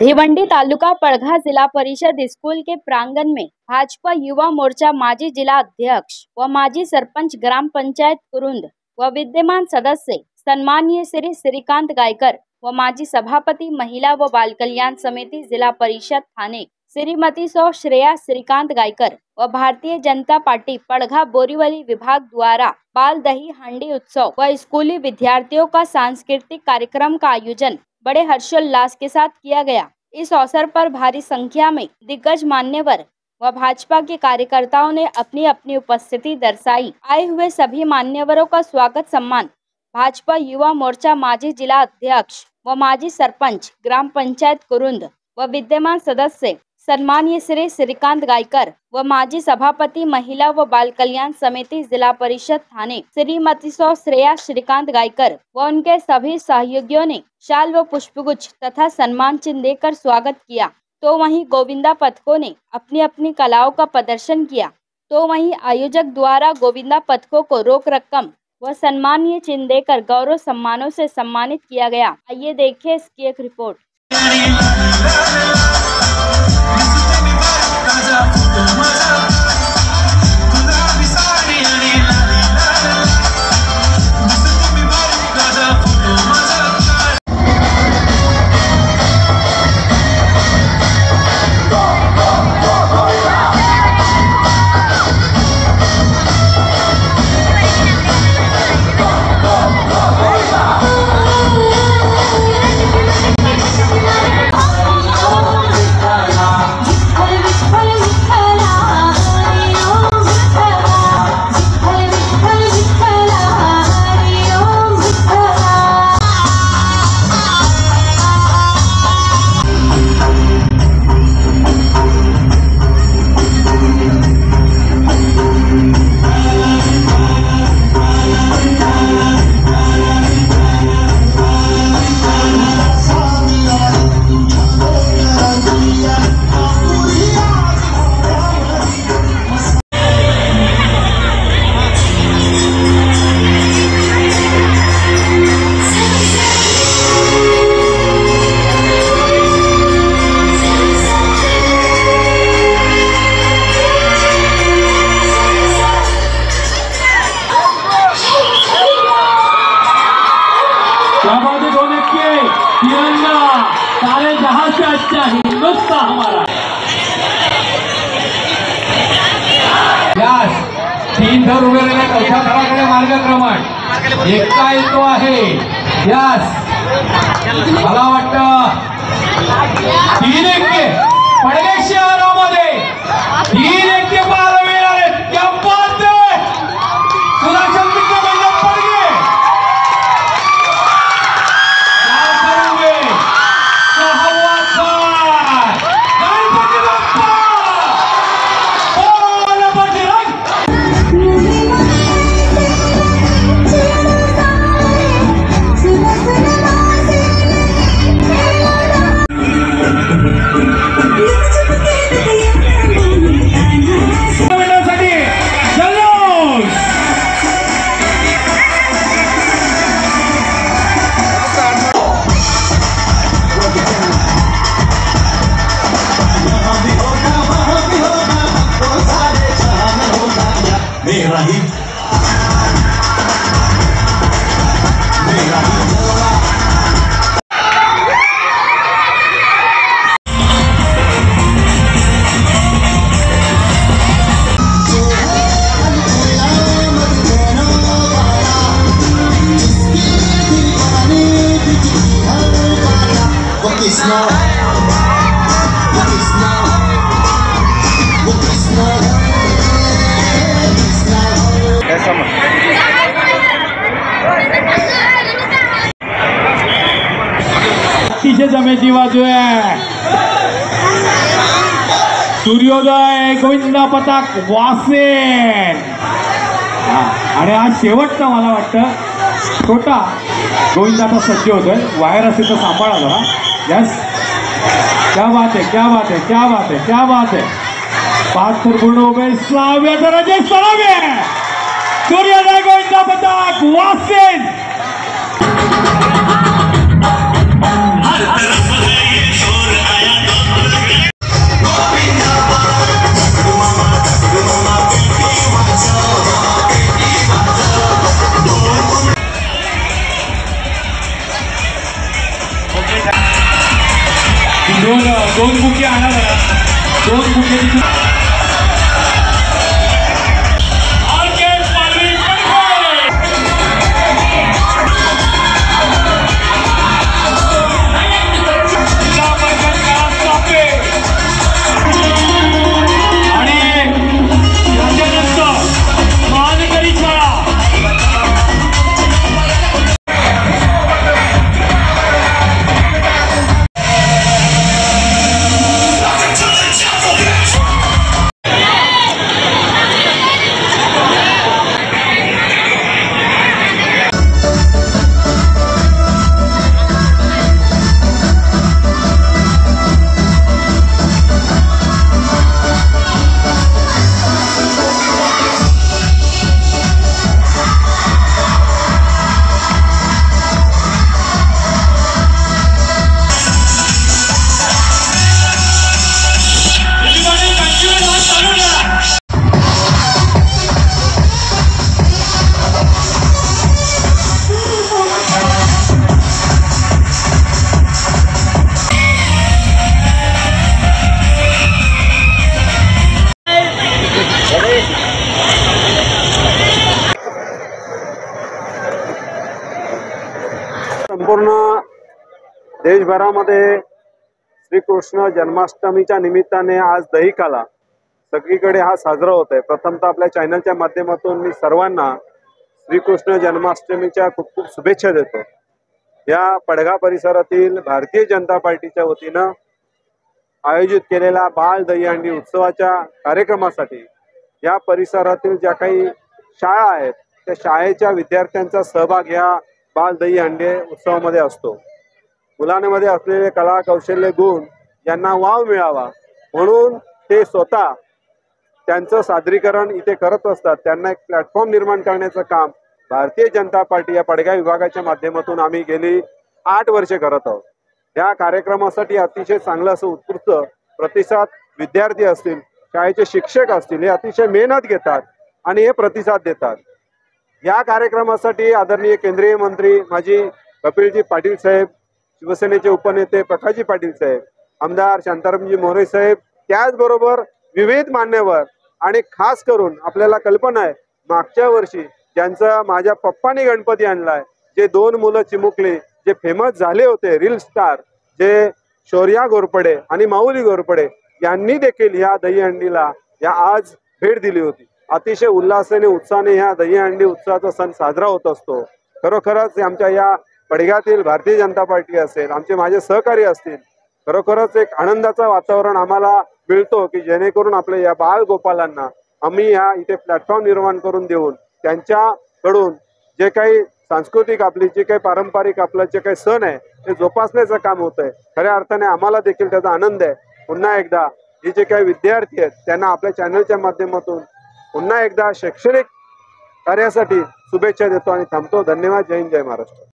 भिवंडी तालुका पड़घा जिला परिषद स्कूल के प्रांगण में भाजपा युवा मोर्चा माजी जिला अध्यक्ष व माजी सरपंच ग्राम पंचायत कुरुंद व विद्यमान सदस्य सम्माननीय श्री श्रीकांत गायकर व माजी सभापति महिला व बाल कल्याण समिति जिला परिषद थाने श्रीमती सौ श्रेया श्रीकांत गायकर व भारतीय जनता पार्टी पड़घा बोरीवली विभाग द्वारा बाल दही हांडी उत्सव व स्कूली विद्यार्थियों का सांस्कृतिक कार्यक्रम का आयोजन बड़े हर्षोल्लास के साथ किया गया। इस अवसर पर भारी संख्या में दिग्गज मान्यवर व भाजपा के कार्यकर्ताओं ने अपनी अपनी उपस्थिति दर्शाई। आए हुए सभी मान्यवरों का स्वागत सम्मान भाजपा युवा मोर्चा माजी जिला अध्यक्ष व माजी सरपंच ग्राम पंचायत कुरुंद व विद्यमान सदस्य सम्माननीय श्री श्रीकांत गायकर व माजी सभापति महिला व बाल कल्याण समिति जिला परिषद थाने श्रीमती सौ श्रेया श्रीकांत गायकर व उनके सभी सहयोगियों ने शाल व पुष्पगुच्छ तथा सम्मान चिन्ह देकर स्वागत किया। तो वहीं गोविंदा पथकों ने अपनी अपनी कलाओं का प्रदर्शन किया। तो वहीं आयोजक द्वारा गोविंदा पथकों को रोक रकम व सम्मानीय चिन्ह देकर गौरव सम्मानों से सम्मानित किया गया। आइए देखिए इसकी एक रिपोर्ट। तिरंगा सारे जहां से अच्छा हिंदुस्तान हमारा। यस 3 थर उभे राहिलेत, चौथ्या थराकडे मार्गक्रमण एकटा येतो आहे। यस मला वाटतं 3-1 पडगे शहरामध्ये 3-1 पाहायला मिळणार आहेत। क्या बात है, सुराशंकर मंडप पडगे जमेची बाजू आहे। सूर्योदय गोविंदा पताक वासेन आणि आज शेवटचा मला वाटतं छोटा गोविंदाचा सज्ज होतोय। वायर असेल तर सांभाळा जरा। यस क्या बात है, क्या बात है, क्या बात है, क्या बात है। 5 थर पूर्ण उभे 6व्या थराचे सलामी सूर्योदय गोविंदा पताक वासेन। हर तरफ है ये शोर। दोन बुके आणा जरा, दोन बुके संपूर्ण देशभरामध्ये श्रीकृष्ण जन्माष्टमीच्या निमित्ताने आज दहीकाला सगळीकडे हा साजरा होत आहे। प्रथमतः आपल्या चॅनलच्या माध्यमातून मी सर्वांना श्रीकृष्ण जन्माष्टमीच्या खूप खूप शुभेच्छा देतो। या पडघा परिसरातील भारतीय जनता पार्टीच्या वतीनं आयोजित केलेल्या बाल दहीहंडी उत्सवाच्या कार्यक्रमासाठी या परिसरातील ज्या काही शाळा आहेत त्या शाळेच्या विद्यार्थ्यांचा सहभाग या बाल दहीहंडी उत्सवामध्ये असतो। मुलांमध्ये असलेले कला कौशल्य गुण यांना वाव मिळावा म्हणून ते स्वतः त्यांचं सादरीकरण इथे करत असतात। त्यांना एक प्लॅटफॉर्म निर्माण करण्याचं काम भारतीय जनता पार्टी या पडघा विभागाच्या माध्यमातून आम्ही गेली 8 वर्षे करत आहोत। या कार्यक्रमासाठी अतिशय चांगलं असं उत्कृष्ट प्रतिसाद विद्यार्थी असतील, शाळेचे शिक्षक असतील, हे अतिशय मेहनत घेतात आणि हे प्रतिसाद देतात। या कार्यक्रमासाठी आदरणीय केंद्रीय मंत्री माजी कपिलजी पाटील साहेब, शिवसेनेचे उपनेते प्रकाशजी पाटील साहेब, आमदार शांतारामजी मोरे साहेब, त्याचबरोबर विविध मान्यवर आणि खास करून आपल्याला कल्पना आहे मागच्या वर्षी ज्यांचा माझ्या पप्पांनी गणपती आणलाय, जे 2 मुलं चिमुकली जे फेमस झाले होते रील स्टार, जे शौर्या घोरपडे आणि माऊली घोरपडे यांनी देखील या दहीहंडीला या आज भेट दिली होती। अतिशय उल्हासाने उत्साहाने या दहीहंडी उत्सवाचा सण साजरा होत असतो। खरोखरच आमच्या या पडघ्यातील भारतीय जनता पार्टी असेल, आमचे माझे सहकारी असतील, खरोखरच एक आनंदाचं वातावरण आम्हाला मिळतो की जेणेकरून आपल्या या बाळ गोपालांना आम्ही या इथे प्लॅटफॉर्म निर्माण करून देऊन त्यांच्याकडून जे काही सांस्कृतिक आपली जे काही पारंपरिक आपलं जे काही सण आहे ते जोपासण्याचं काम होत आहे। खऱ्या अर्थाने आम्हाला देखील त्याचा आनंद आहे। पुन्हा एकदा हे जे काही विद्यार्थी आहेत त्यांना आपल्या चॅनलच्या माध्यमातून पुन्हा एकदा शैक्षणिक कार्यासाठी शुभेच्छा देतो आणि थांबतो। धन्यवाद। जय हिंद, जय महाराष्ट्र।